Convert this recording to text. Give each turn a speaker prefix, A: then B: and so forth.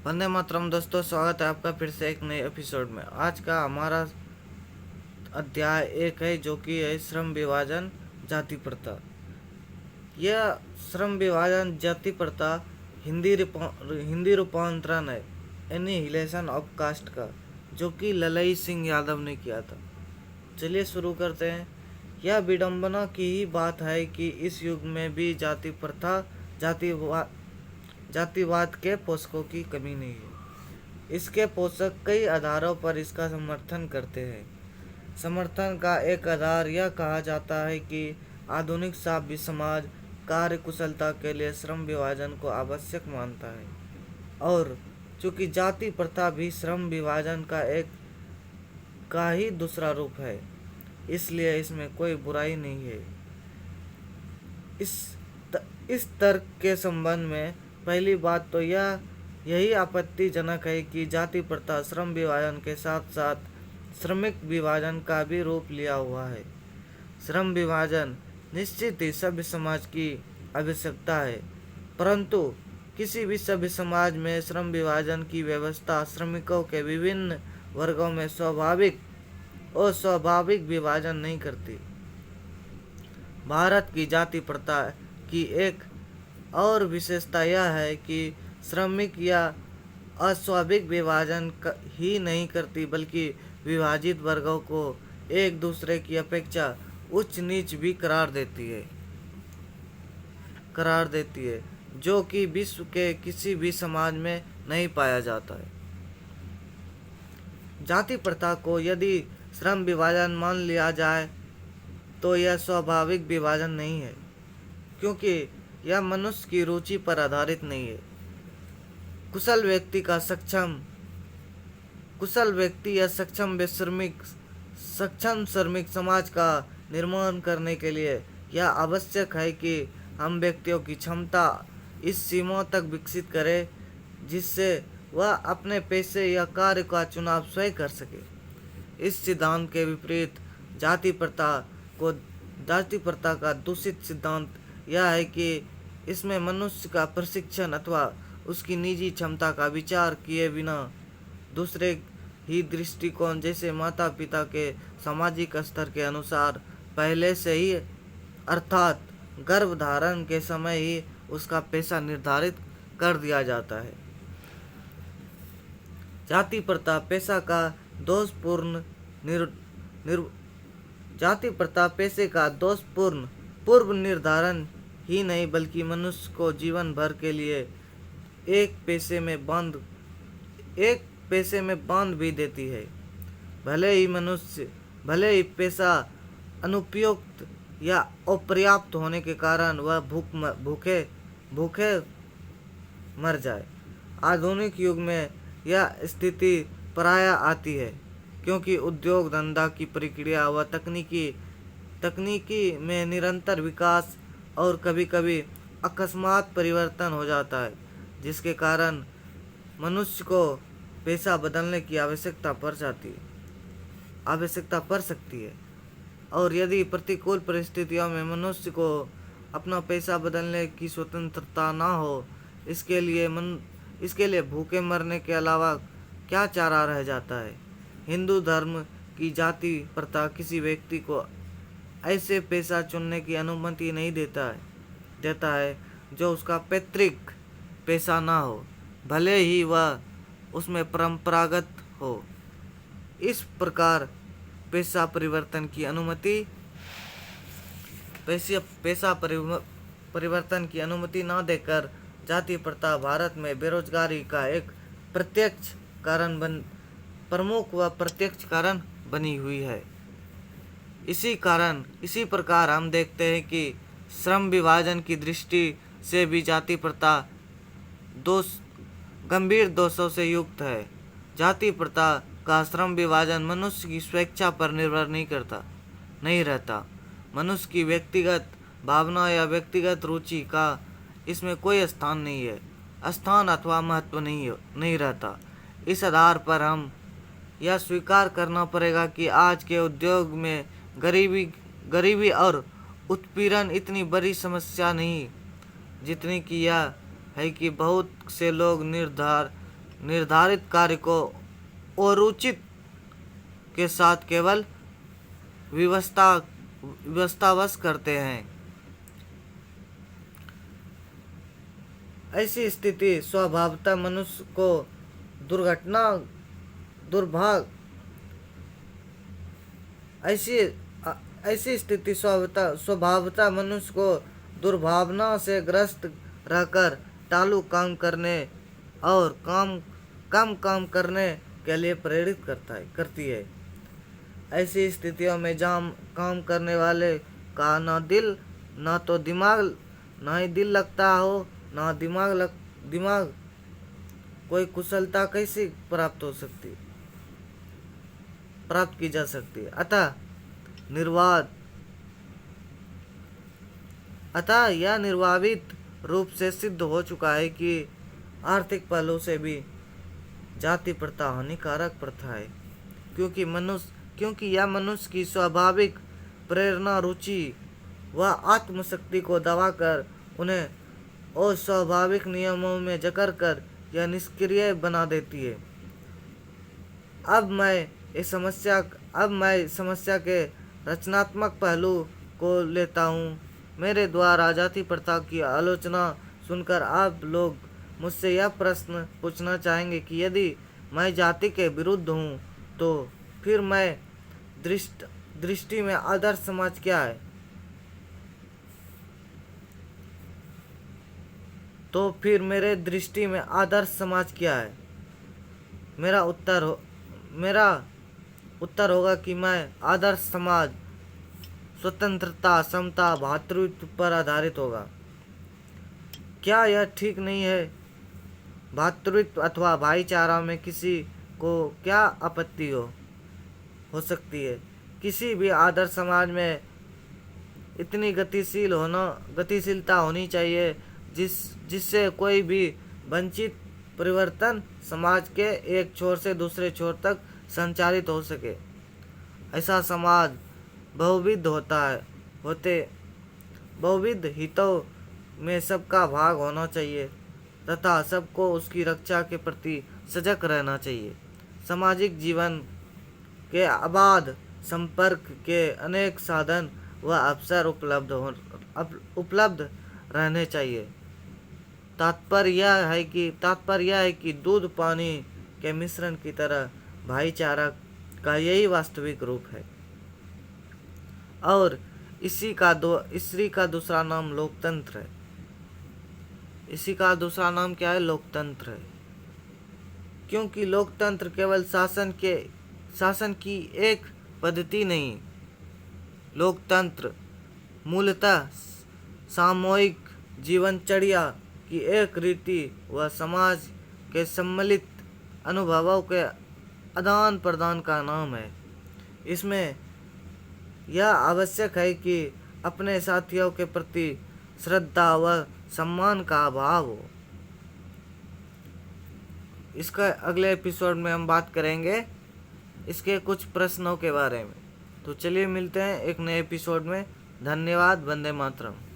A: वंदे मातरम दोस्तों, स्वागत है आपका फिर से एक नए एपिसोड में। आज का हमारा अध्याय एक है जो कि है श्रम विभाजन जाति प्रथा। यह श्रम विभाजन जाति प्रथा हिंदी रूपांतरण है एनिहिलेशन ऑफ कास्ट का, जो कि ललई सिंह यादव ने किया था। चलिए शुरू करते हैं। यह विडंबना की ही बात है कि इस युग में भी जाति प्रथा जातिवाद के पोषकों की कमी नहीं है। इसके पोषक कई आधारों पर इसका समर्थन करते हैं। समर्थन का एक आधार यह कहा जाता है कि आधुनिक सभ्य समाज कार्य कुशलता के लिए श्रम विभाजन को आवश्यक मानता है, और चूंकि जाति प्रथा भी श्रम विभाजन का ही दूसरा रूप है, इसलिए इसमें कोई बुराई नहीं है। इस तर्क के संबंध में पहली बात तो यही आपत्तिजनक है कि जाति प्रथा श्रम विभाजन के साथ साथ श्रमिक विभाजन का भी रूप लिया हुआ है। श्रम विभाजन निश्चित ही सभ्य समाज की आवश्यकता है, परंतु किसी भी सभ्य समाज में श्रम विभाजन की व्यवस्था श्रमिकों के विभिन्न वर्गों में स्वाभाविक और स्वाभाविक विभाजन नहीं करती। भारत की जाति प्रथा की एक और विशेषता यह है कि श्रमिक या अस्वाभाविक विभाजन ही नहीं करती, बल्कि विभाजित वर्गों को एक दूसरे की अपेक्षा उच्च नीच भी करार देती है, जो कि विश्व के किसी भी समाज में नहीं पाया जाता है। जाति प्रथा को यदि श्रम विभाजन मान लिया जाए तो यह स्वाभाविक विभाजन नहीं है, क्योंकि यह मनुष्य की रुचि पर आधारित नहीं है। कुशल व्यक्ति या सक्षम श्रमिक समाज का निर्माण करने के लिए यह आवश्यक है कि हम व्यक्तियों की क्षमता इस सीमा तक विकसित करें जिससे वह अपने पेशे या कार्य का चुनाव स्वयं कर सके। इस सिद्धांत के विपरीत जाति प्रथा का दूषित सिद्धांत यह है कि इसमें मनुष्य का प्रशिक्षण अथवा उसकी निजी क्षमता का विचार किए बिना दूसरे ही दृष्टिकोण, जैसे माता पिता के सामाजिक स्तर के अनुसार पहले से ही अर्थात गर्भधारण के समय ही उसका पेशा निर्धारित कर दिया जाता है। जाति प्रथा पेशे का दोषपूर्ण पूर्व निर्धारण ही नहीं, बल्कि मनुष्य को जीवन भर के लिए एक पेशे में बांध भी देती है। भले ही पेशा अनुपयुक्त या अपर्याप्त होने के कारण वह भूखे मर जाए। आधुनिक युग में यह स्थिति प्रायः आती है, क्योंकि उद्योग धंधा की प्रक्रिया व तकनीकी में निरंतर विकास और कभी-कभी अकस्मात परिवर्तन हो जाता है, जिसके कारण मनुष्य को पेशा बदलने की आवश्यकता पड़ सकती है। और यदि प्रतिकूल परिस्थितियों में मनुष्य को अपना पेशा बदलने की स्वतंत्रता ना हो, इसके लिए भूखे मरने के अलावा क्या चारा रह जाता है। हिंदू धर्म की जाति प्रथा किसी व्यक्ति को ऐसे पेशा चुनने की अनुमति नहीं देता है जो उसका पैतृक पेशा ना हो, भले ही वह उसमें परंपरागत हो। इस प्रकार पेशा परिवर्तन की अनुमति न देकर जाति प्रथा भारत में बेरोजगारी का एक प्रमुख व प्रत्यक्ष कारण बनी हुई है। इसी प्रकार हम देखते हैं कि श्रम विभाजन की दृष्टि से भी जाति प्रथा गंभीर दोषों से युक्त है। जाति प्रथा का श्रम विभाजन मनुष्य की स्वेच्छा पर निर्भर नहीं रहता। मनुष्य की व्यक्तिगत भावना या व्यक्तिगत रुचि का इसमें कोई स्थान अथवा महत्व नहीं रहता। इस आधार पर हम यह स्वीकार करना पड़ेगा कि आज के उद्योग में गरीबी और उत्पीड़न इतनी बड़ी समस्या नहीं, जितनी कि यह है कि बहुत से लोग निर्धारित कार्य को औरुचित के साथ केवल विवशतावश करते हैं। ऐसी स्थिति स्वभावतः मनुष्य को दुर्भाग्य ऐसी स्थिति स्वभावतः मनुष्य को दुर्भावना से ग्रस्त रहकर टालू काम करने और कम काम करने के लिए प्रेरित करती है। ऐसी स्थितियों में जहाँ काम करने वाले का ना तो दिमाग ना ही दिल लगता हो, ना दिमाग कोई कुशलता कैसे प्राप्त की जा सकती है। अतः यह निर्वावित रूप से सिद्ध हो चुका है कि आर्थिक पहलू से भी जाति प्रथा हानिकारक प्रथा है, क्योंकि यह मनुष्य की स्वाभाविक प्रेरणा, रुचि व आत्मशक्ति को दबाकर उन्हें अस्वाभाविक नियमों में जकड़कर यह निष्क्रिय बना देती है। अब मैं समस्या के रचनात्मक पहलू को लेता हूँ। मेरे द्वारा जाति प्रथा की आलोचना सुनकर आप लोग मुझसे यह प्रश्न पूछना चाहेंगे कि यदि मैं जाति के विरुद्ध हूँ तो फिर मैं दृष्टि में आदर्श समाज क्या है? तो फिर मेरे दृष्टि में आदर्श समाज क्या है? मेरा उत्तर होगा कि मैं आदर्श समाज स्वतंत्रता, समता, भातृत्व पर आधारित होगा। क्या यह ठीक नहीं है? भातृत्व अथवा भाईचारा में किसी को क्या आपत्ति हो सकती है? किसी भी आदर्श समाज में इतनी गतिशीलता होनी चाहिए जिससे कोई भी वंचित परिवर्तन समाज के एक छोर से दूसरे छोर तक संचालित हो सके। ऐसा समाज बहुविध हितों में सबका भाग होना चाहिए तथा सबको उसकी रक्षा के प्रति सजग रहना चाहिए। सामाजिक जीवन के अबाध संपर्क के अनेक साधन व अवसर उपलब्ध रहने चाहिए। तात्पर्य यह है कि दूध पानी के मिश्रण की तरह भाईचारा का यही वास्तविक रूप है। और इसी का दूसरा नाम लोकतंत्र है। इसी का दूसरा नाम क्या है? लोकतंत्र है। क्योंकि लोकतंत्र केवल शासन की एक पद्धति नहीं, लोकतंत्र मूलतः सामूहिक जीवनचर्या की एक रीति व समाज के सम्मिलित अनुभवों के आदान प्रदान का नाम है। इसमें यह आवश्यक है कि अपने साथियों के प्रति श्रद्धा व सम्मान का भाव हो। इसका अगले एपिसोड में हम बात करेंगे इसके कुछ प्रश्नों के बारे में। तो चलिए मिलते हैं एक नए एपिसोड में। धन्यवाद। वंदे मातरम।